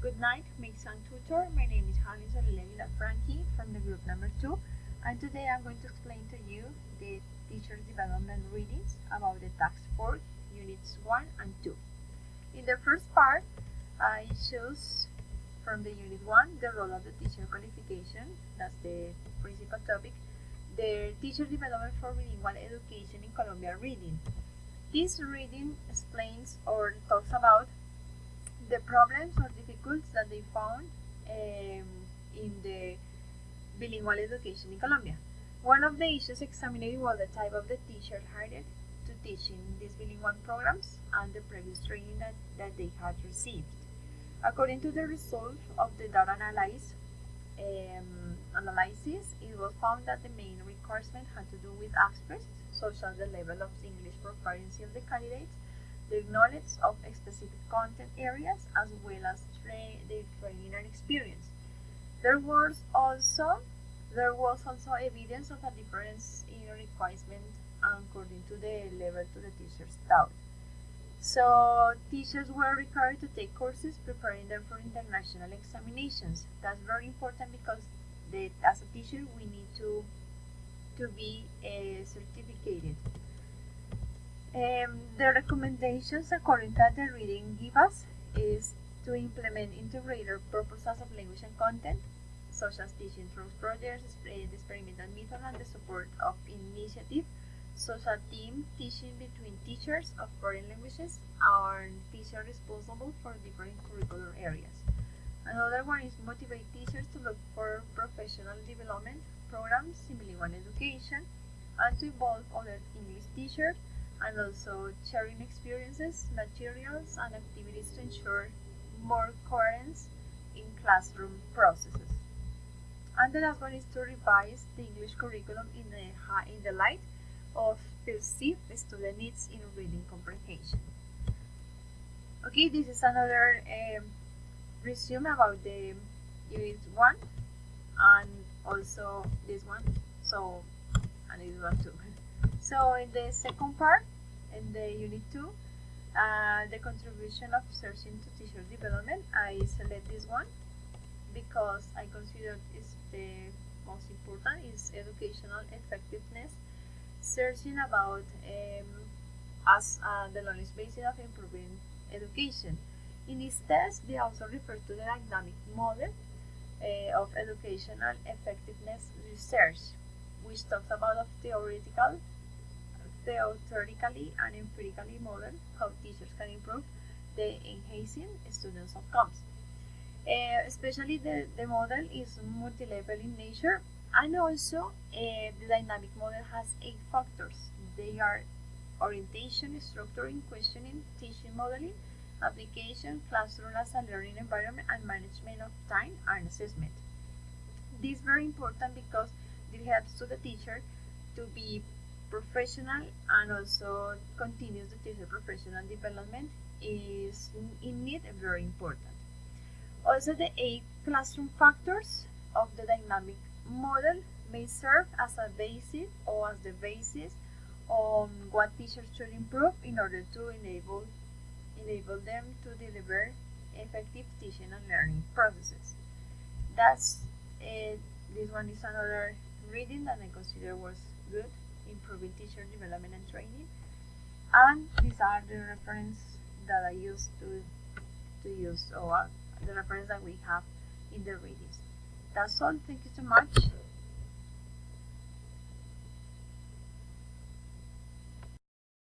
Good night, Mix and Tutor. My name is Hannes Aguilar Frankie from the group number 2, and today I'm going to explain to you the teacher development readings about the task force units 1 and 2. In the first part, I choose from the unit 1 the role of the teacher qualification, that's the principal topic, the teacher development for bilingual education in Colombia reading. This reading explains or talks about the problems or difficulties that they found in the bilingual education in Colombia. One of the issues examined was the type of the teacher hired to teach in these bilingual programs and the previous training that they had received. According to the result of the data analysis, it was found that the main requirement had to do with aspects such as the level of English proficiency of the candidates, the knowledge of specific content areas, as well as their training and experience. There was also evidence of a difference in requirement according to the level to the teachers taught. So teachers were required to take courses preparing them for international examinations. That's very important because as a teacher we need to be certificated. The recommendations according to the reading give us is to implement integrated purposes of language and content, such as teaching through projects, the experimental method, and the support of initiative, such as team teaching between teachers of foreign languages and teachers responsible for different curricular areas. Another one is motivate teachers to look for professional development programs in bilingual education and to involve other English teachers, and also sharing experiences, materials, and activities to ensure more coherence in classroom processes. And the last one is to revise the English curriculum in the light of perceived student needs in reading comprehension. Okay, this is another resume about the unit 1 and also this one, and this one too. So in the second part, in the unit 2, the contribution of searching to teacher development, I select this one because I consider it's the most important, is educational effectiveness, searching about the knowledge basis of improving education. In this test, they also refer to the dynamic model of educational effectiveness research, which talks about theoretically and empirically model how teachers can improve the enhancing students' outcomes. Especially the model is multi-level in nature, and also the dynamic model has 8 factors. They are orientation, structuring, questioning, teaching modeling, application, classroom as a learning environment, and management of time and assessment. This is very important because it helps to the teacher to be professional and also continues the teacher professional development is indeed very important. Also, the 8 classroom factors of the dynamic model may serve as a basis or as the basis on what teachers should improve in order to enable them to deliver effective teaching and learning processes. That's this one is another reading that I consider was good, improving teacher development and training. And these are the reference that I used to use, or the reference that we have in the readings. That's all. Thank you so much.